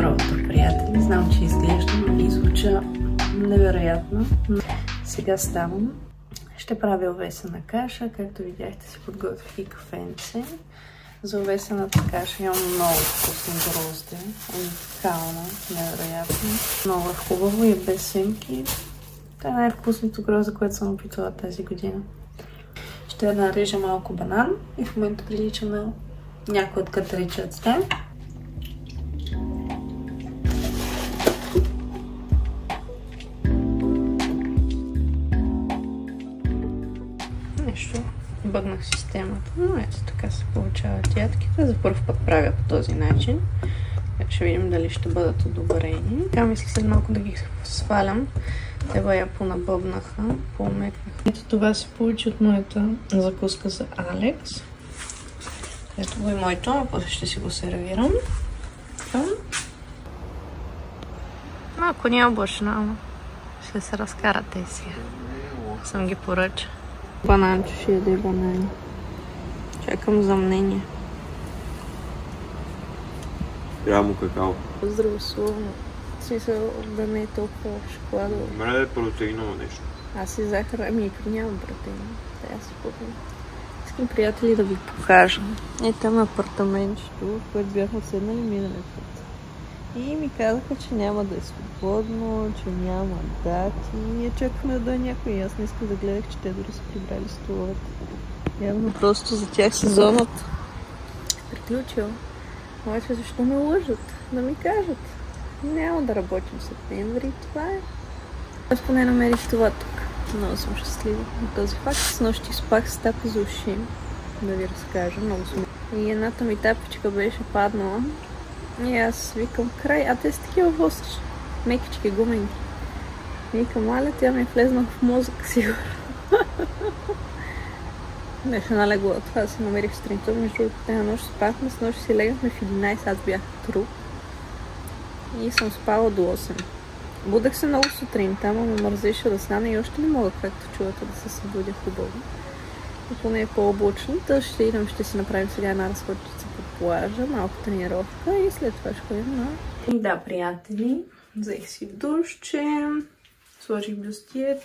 Здраво утро, приятели! Знам, че изглеждам и звуча невероятно. Сега ставам. Ще правя овесена каша. Както видяхте, си подготвих и кафенце. За овесената каша имам много вкусно грозде. Уникално, невероятно. Много е хубаво и без семки. Това е най-вкусното грозде, което съм опитвала тази година. Ще нарежа малко банан и в момента прилича на някой от катеричаците. Нещо бъгнах системата, но ето така се получават ядките. За първ път правя по този начин. Ще видим дали ще бъдат одобрени. Така мисля след малко да ги свалям. Те бая понабъбнаха, поумекнаха. Ето това се получи от моята закуска за Алекс. Ето го и моето, а после ще си го сервирам. Малко не е облачно, ама ще се разкарате сега. Съм ги поръча. Бананчо ще яде банани. Чакам за мнение. Трябва му какао. Здравословно. В смисъл да не е толкова шоколадово. Добре да е протеиново нещо. Аз и захар, ами и нямам протеин. Трябва да си купим. Искам, приятели, да ви покажа. Е там апартаментчето, в което бяхме седнали миналия път. И ми казаха, че няма да е свободно, че няма дати. Ние чакахме да дойде някой. Аз не исках да гледах, че те дори са прибрали столовете. Явно просто за тях сезонът приключил. Обаче защо ме лъжат? Да ми кажат. Няма да работим в септември. Това е. Аз поне намерих това тук. Много съм щастлива на този факт. С нощи спах с тапи за уши. Да ви разкажа. Много съм. И едната ми тапичка беше паднала. И аз викам край. А те са такива восъчи. Мекички, гуменки. Викам, аля, тя ми е влезна в мозъка сигурно. Беше налегла. Това си намерих сутринта. Между другото, тази нощ спахме. С нощ си легнахме в 11. Аз бях труп. И съм спала до 8. Будах се много сутринта, ама ме мързеше да стана и още не мога, както чувате, да се събудя хубаво. И поне е по-облачно. Та ще идем, ще си направим сега една разходчица по плажа, малко тренировка и след това ще ходим на... И да, приятели, взех си в душче, сложих бюстиер.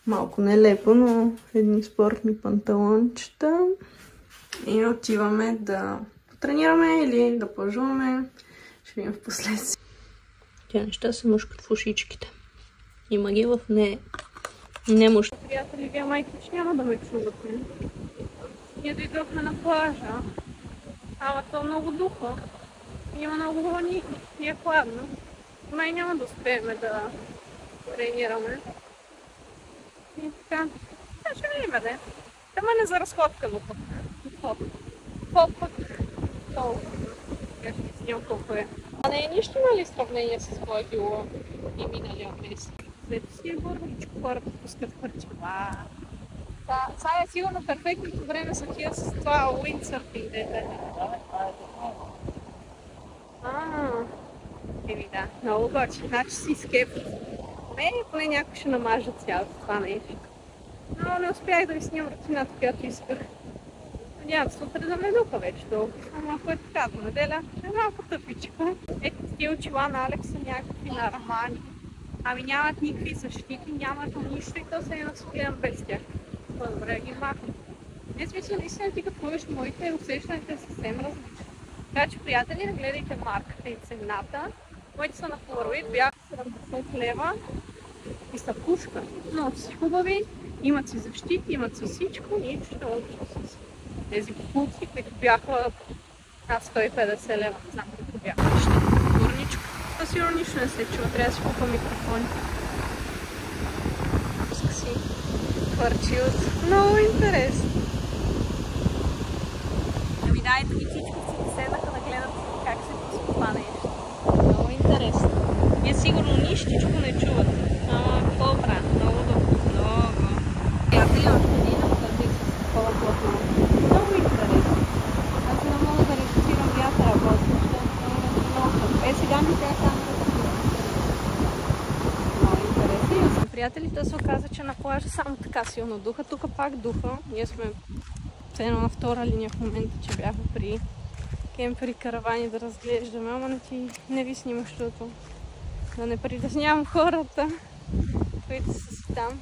Малко нелепо, но едни спортни панталончета. И отиваме да потренираме или да плажуваме. Ще видим в последствие. Тя неща се мушкат в ушичките. Има ги в немощ. Приятели, вие майки, че няма да ме чувате. Ние дойдохме на плажа. Ама то много духа. Има много вълни и е хладно. Май няма да успеем да тренираме. И така. Ще видим, да. Тема не за разходка, но пък. Пък. Толкова. Ще си снимам колко е. А не е нищо, нали, сравнение с Глагило и миналия месец. След си е горничко, хората пускат хвърчила. Това е сигурно перфектното време за тия с това уиндсърфинг, дете. Еми да, много готин. Значи си скепт. Поне някой ще намажа цялото това нещо. Но не успях да ви снимам рутината, която исках. Надявам се утре да ме духа вече долу. Ама ако е така до неделя, е малко тъпичка. Ето тия очила на Алекс са някакви на Армани. Ами нямат никакви защити, нямат нищо и то се е насогледам без тях. По-добре ги махам. Не смисъл, наистина ти като ходиш моите, усещането е съвсем различно. Така че, приятели, не гледайте марката и цената. Моите са на Polaroid, бяха 70 лева и са пушка. Но си хубави, имат си защити, имат си всичко и ще лъча с тези покупки, които бяха над 150 лева. Не знам колко бяха. Горничко. Това сигурно нищо не се чува. Трябва да си купа микрофони. Пуска си хвърчилът. Много интересно. Ами да, ето и всичките седнаха да гледат как се пуска това нещо. Много интересно. Вие сигурно нищичко не чувате. Ама по-бра. Много добро. Много. Приятели, още един автозик с такова платно. Много интересно. Аз не мога да рецитирам вятъра после, защото много. Сега ми тя там много интересно. Приятели, да се оказа, че на плажа само така силно духа. Тук пак духа. Ние сме цено на втора линия в момента, че бяха при кемпери, каравани да разглеждаме, ама не ви снимах, защото да не притеснявам хората, които са си там.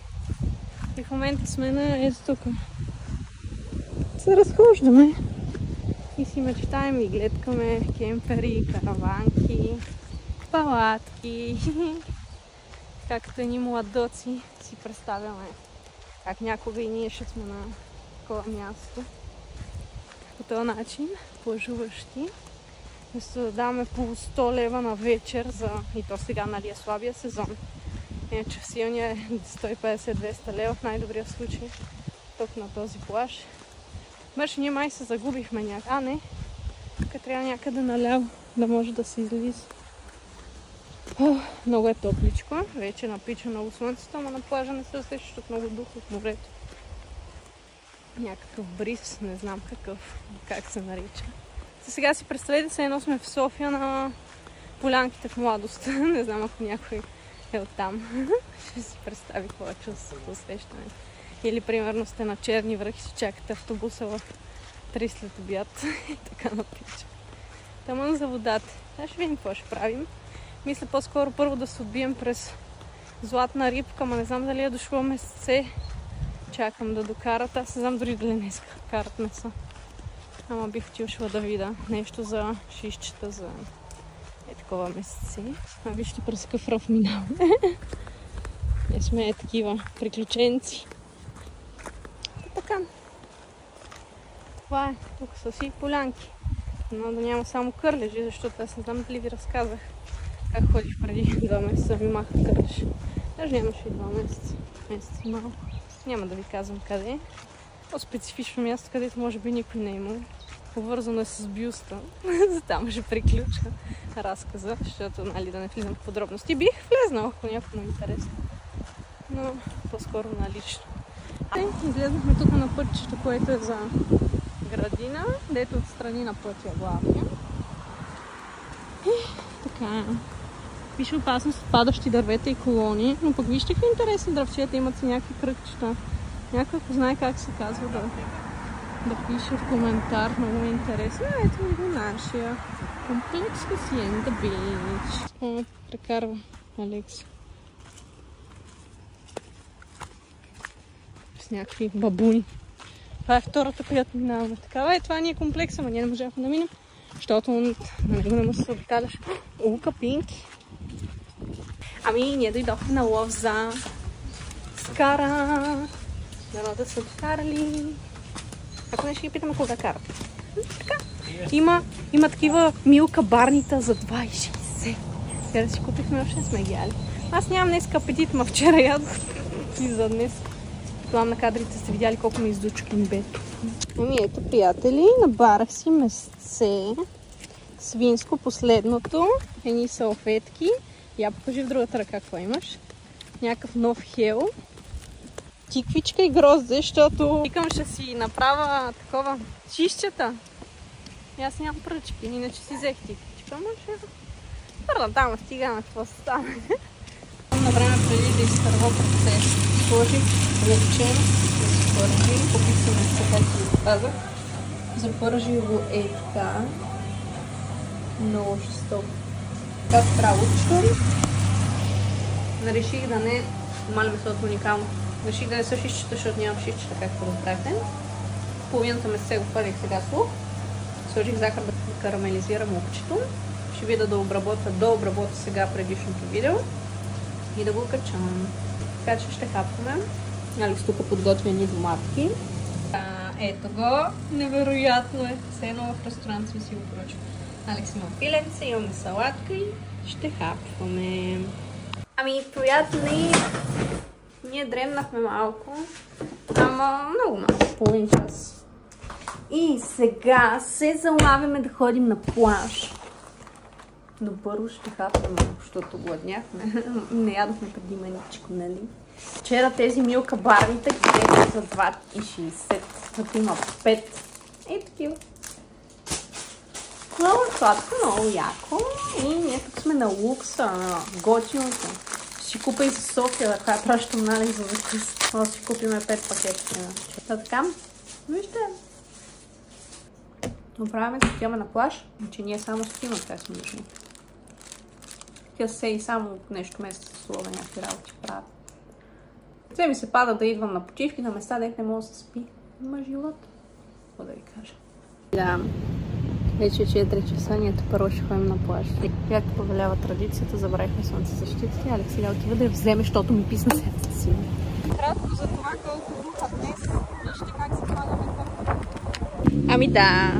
И в момента сме на ето тук. Се разхождаме и си мечтаем и гледкаме кемпери, караванки, палатки. Както едни младоци си представяме как някога и ние ще сме на такова място. По този начин, плажуващи. Вместо да даваме по 100 лева на вечер, и то сега, нали, е слабия сезон. Иначе в силния е 150-200 лева в най-добрия случай. Тук на този плаж. Мърши, ние май се загубихме някъде. Не. Тук трябва някъде наляво да може да се излиза. Много е топличко. Вече напича много слънцето, ама на плажа не се усеща, защото много дух от морето. Някакъв бриз, не знам как се нарича. Сега си представете се, едно сме в София на полянките в младост. Не знам ако някой е оттам. Ще си представи какво е чувството, усещането. Или примерно сте на Черни връх и си чакате автобуса в 3 след обяд. И така напича. Тамън за водата. Сега ще видим какво ще правим. Мисля по-скоро първо да се отбием през Златна рибка, ама не знам дали е дошло месце. Чакам да докарат. Аз не знам дори дали не исках карат меса. Ама бих отишла да видя нещо за шишчета, за такова месеци. Вижте през какъв ръв минаваме. Ние сме такива приключенци. Така. Това е. Тук са си полянки. Но да няма само кърлежи, защото аз не знам дали ви разказах как ходих преди 2 месеца, ми махат кърлеж. Даже нямаше и 2 месеца. Месец и малко. Няма да ви казвам къде. По-специфично място, където може би никой не е имал. Повързано е с бюста. За там ще приключа разказа, защото, нали, да не влизам в подробности. Бих влезнала, ако някой му е интересно. Но по-скоро налично. Излезнахме тук на пътчето, което е за градина, дето отстрани на пътя главния. Така. Пише опасност от падащи дървета и колони, но пък вижте какви интересни дръвчета, имат си някакви кръгчета. Някой, ако знае как се казва, да пише в коментар. Много е интересно. Ето го нашия комплекс Hacienda Beach. Прекарва Алекс с някакви бабуни. Това е втората, която минаваме. Такава е, това ни е комплекса, но ние не можахме да минем, защото на него не му се обикаляше. Капинки. Ами, ние дойдохме на лов за скара. Дано да са откарали. Ако не ще ги питаме кога карат. Така. Има такива милка барнита за 2,60. Сега да си купихме, още не сме ги яли. Аз нямам днес апетит, ма вчера ядох и за днес. Това на кадрите сте видяли колко ми издучи кинбето. Ами ето, приятели, набарах си месце. Свинско, последното. Едни салфетки. Я покажи в другата ръка какво имаш. Някакъв нов хел. Тиквичка и грозде, защото викам ще си направя такова чищчета. И аз нямам пръчки, иначе си взех тиквичка, но ще първа там стига на какво стане. На време преди да изтърва процес. Сложих лъчено, да се пържи, пописаме се как ви казах. Запържи го е така. Много жестоко. Така стравочко. Реших да не мали месото уникално. Реших да не са шишчета, защото нямам шишчета, както разбрахте. Половината месце го хвърлих сега слух. Сложих захар да карамелизирам лукчето. Ще видя да обработя сега предишното видео и да го качам. Така че ще хапваме. Алекс тук подготвя едни доматки. Ето го. Невероятно е. Все едно в ресторант сме си го поръчали. Алекс има пиленце, имаме салатка и ще хапваме. Ами, приятели, ние дремнахме малко, ама много малко, половин час. И сега се залавяме да ходим на плаж. Но първо ще хапнем, защото гладняхме. Не ядохме преди маничко, нали? Вчера тези милка барните гледах за 2,60, като има 5. Ей такива. Много сладко, много яко. И ние тук сме на лукса, на готиното. Ще си купа и за София, така пращам нали за закус. Може да си купиме 5 пакета. Така, вижте. Оправяме се, отиваме на плаж, че ние само спима, така сме нужни. Тя се и само нещо месец с слова, някакви работи правят. Все ми се пада да идвам на почивки на места, дете не мога да се спи. Има живот. Какво да ви кажа? Да, вече 4 часа, ние първо ще ходим на плаж. Както повелява традицията, забравихме слънцезащитите. Алекс сега отива да я вземе, защото ми писна сърцето си. Кратко за това колко духа днес. Вижте как се падаме към. Ами да,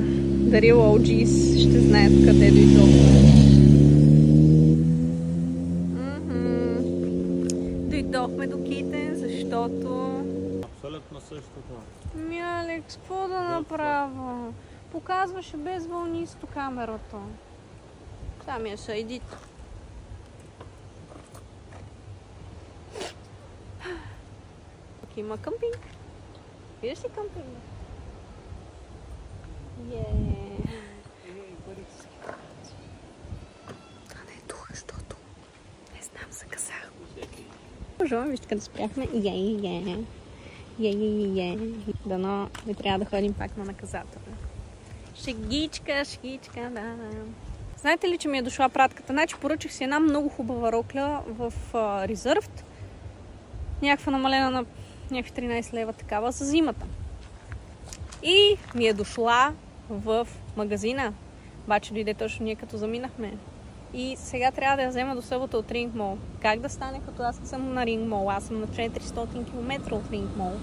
The Real OGs ще знаят къде дойдохме. Дойдохме до Китен, защото... Абсолютно същото. Ми, Алекс, какво да направя? Показваше без вълнисто камерата. Там я съедит. Тук има къмпинг. Виждаш ли къмпинга? Това не е духа, защото не знам, закъсах. Можем, вижте къде спряхме. Дано не трябва да ходим пак на наказателна. Шегичка, да. Знаете ли, че ми е дошла пратката? Значи поръчах си една много хубава рокля в Резървт. Някаква намалена на някакви 13 лева такава за зимата. И ми е дошла в магазина. Обаче дойде точно ние като заминахме. И сега трябва да я взема до събота от Ринг Мол. Как да стане, като аз не съм на Ринг Мол? Аз съм на 400 км от Ринг Мол.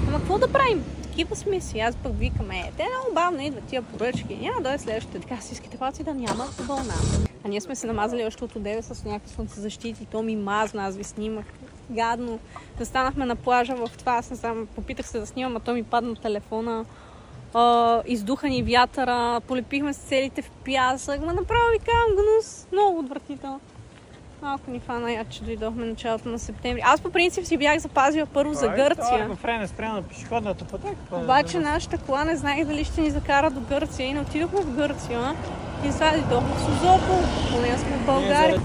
Ама какво да правим? Такива сме си. Аз пък викам, те много бавно идват тия поръчки. Няма да дойде следващите. Така си искате паци да няма вълна. А ние сме се намазали още от 9 с някакви слънцезащити. То ми мазна, аз ви снимах. Гадно. Застанахме на плажа в това. Аз не знам, попитах се да снимам, а то ми падна телефона. Издуха ни вятъра, полепихме се целите в пясък. Ма направо ви казвам гнус. Много отвратително. Малко ни фана я, че дойдохме началото на септември. Аз по принцип си бях запазила първо за Гърция. Това време спрямо на пешеходната пътека. Обаче нашата кола не знаех дали ще ни закара до Гърция. И не отидохме в Гърция. И сега дойдохме в Созопол. Поне сме в България.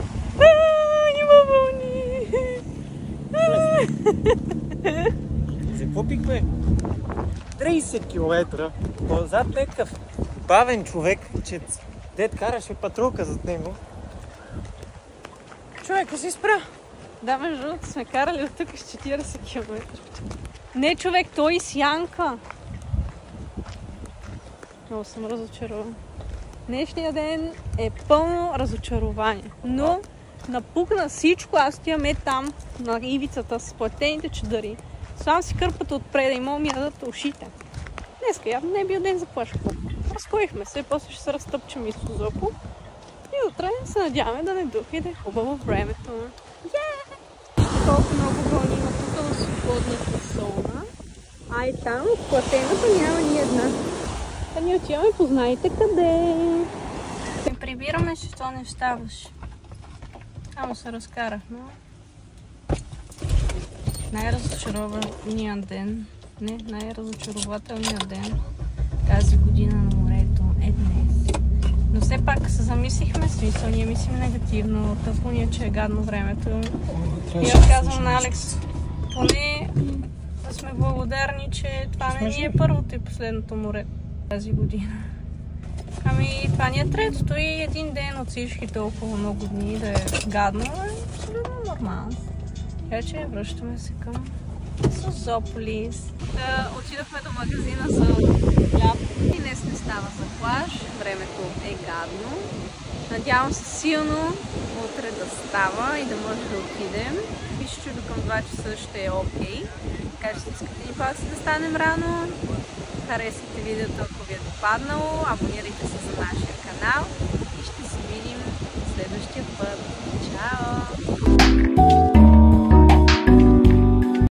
Има вълни! За какво пикме? 30 км. Зад някакъв бавен човек, че дед караше патрулка зад него. Човека си спря. Да, между другото сме карали от тук с 40 км. Не, човек, той с Янка. Много съм разочарован. Днешният ден е пълно разочарование. Но напукна всичко. Аз отиваме там на ивицата с платените чадъри. Слам си кърпата отпред и мога ми ядат ушите. Днеска явно не е бил ден за плашко. Разкоихме се, после ще се разтъпчем и с Созопол. И утре се надяваме да не духи и да е хубаво времето. Колко много вълни има тук в свободната зона. А и там в платената няма ни една. А ние отиваме, познаете къде. Не прибираме, че то не ставаш. Само се разкарахме. Най-разочарователният ден, най-разочарователният ден тази година на морето е днес. Но все пак се замислихме, смисъл, ние мислим негативно, тъпо ни е, че е гадно времето. И аз казвам на Алекс, поне да сме благодарни, че това не ни е първото и последното море тази година. Ами това ни е третото и един ден от всички толкова много дни да е гадно, е абсолютно нормално. Така че връщаме се към Созополис. Отидохме до магазина за хляб и днес не става за плаж. Времето е гадно. Надявам се силно утре да става и да може да отидем. Пише, че до към 2 часа ще е окей. Така че искате ни пак да станем рано. Харесайте видеото, ако ви е допаднало. Абонирайте се за нашия канал и ще се видим следващия път. Чао!